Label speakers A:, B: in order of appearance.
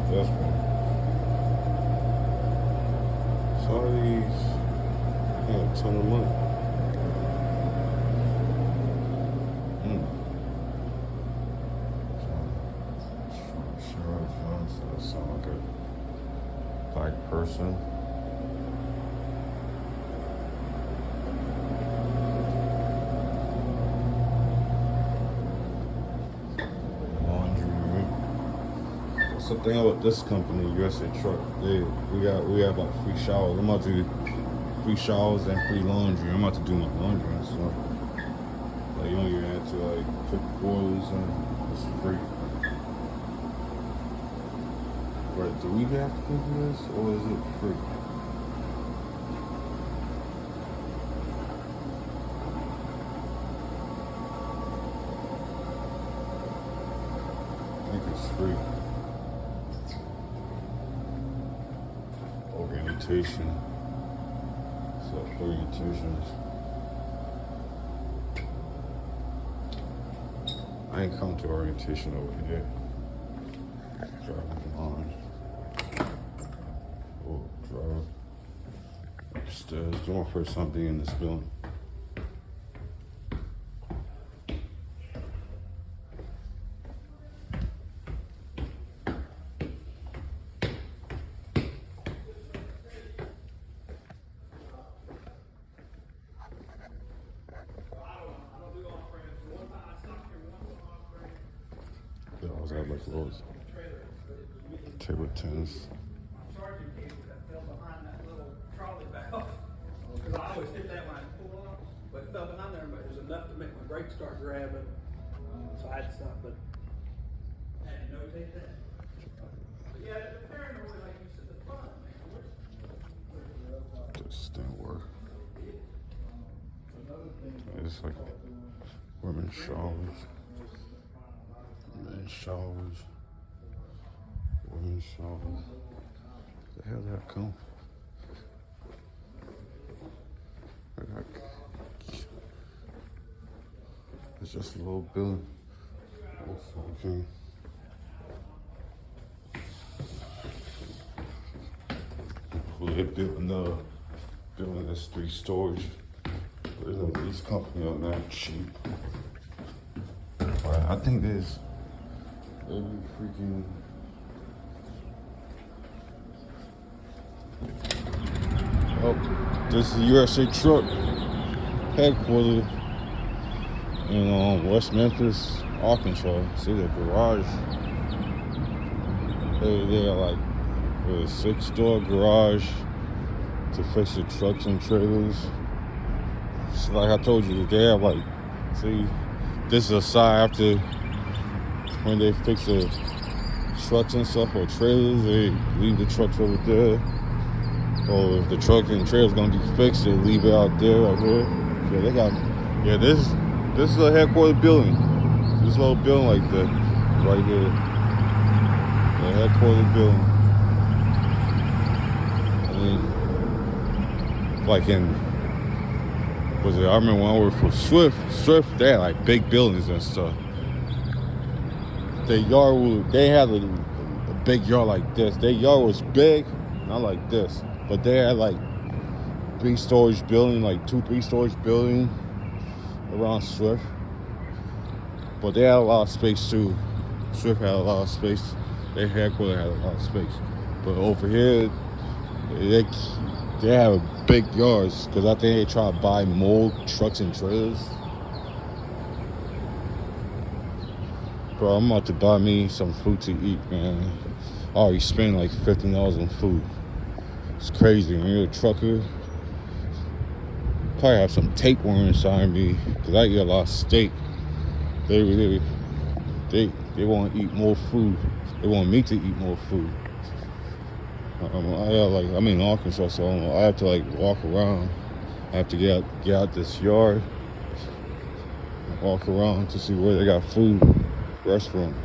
A: That's one. So all these had a ton of money. Sure, that sound like a black person. So the thing about this company, USA Truck, we have like free showers. I'm about to do free showers and free laundry. I'm about to do my laundry and stuff. Like you don't even have to like put quarters and it's free. But do we have to pay for this or is it free? I think it's free. Orientation. Self-orientation. I ain't come to orientation over here. Driving on. Oh, drive upstairs. Doing my first time being in this building. I was at like those table tennis.
B: Sergeant came that fell behind that little trolley valve. Because I always hit that when I pull off, but it fell behind there, but it was enough to make my brakes start grabbing. So I had to stop, but I had to notate that. But yeah, the paranoid, like you said, the fun, man.
A: This didn't work. It's like women's showers. Men's showers. Women's showers. The hell did that come? It's just a little building. Okay. They built another building that's 3 stories. There's a lease company on that cheap. But I think there's every freaking this is the USA Truck headquarters in West Memphis, Arkansas. See the garage. They got like a 6-door garage to fix the trucks and trailers. So like I told you, they have like, see, this is a side after when they fix the trucks and stuff or trailers, they leave the trucks over there. Or if the truck and trailer's gonna be fixed, they leave it out there, right here. Yeah, they got, this is a headquarters building. This little building like that, right here. The headquarters building. I mean, like in, I remember when I worked for Swift, they had like big buildings and stuff. They had a big yard like this. Their yard was big, not like this, but they had like 3-storage building, like 2-3 storage building around Swift. But they had a lot of space too. Swift had a lot of space. Their headquarters had a lot of space. But over here, they have big yards because I think they try to buy more trucks and trailers. Bro, I'm about to buy me some food to eat, man. I already spent like $15 on food. It's crazy. When you're a trucker, probably have some tapeworm inside me because I eat a lot of steak. They want to eat more food. They want me to eat more food. I'm in Arkansas, so I have to like walk around. I have to get out this yard, walk around to see where they got food, restaurants.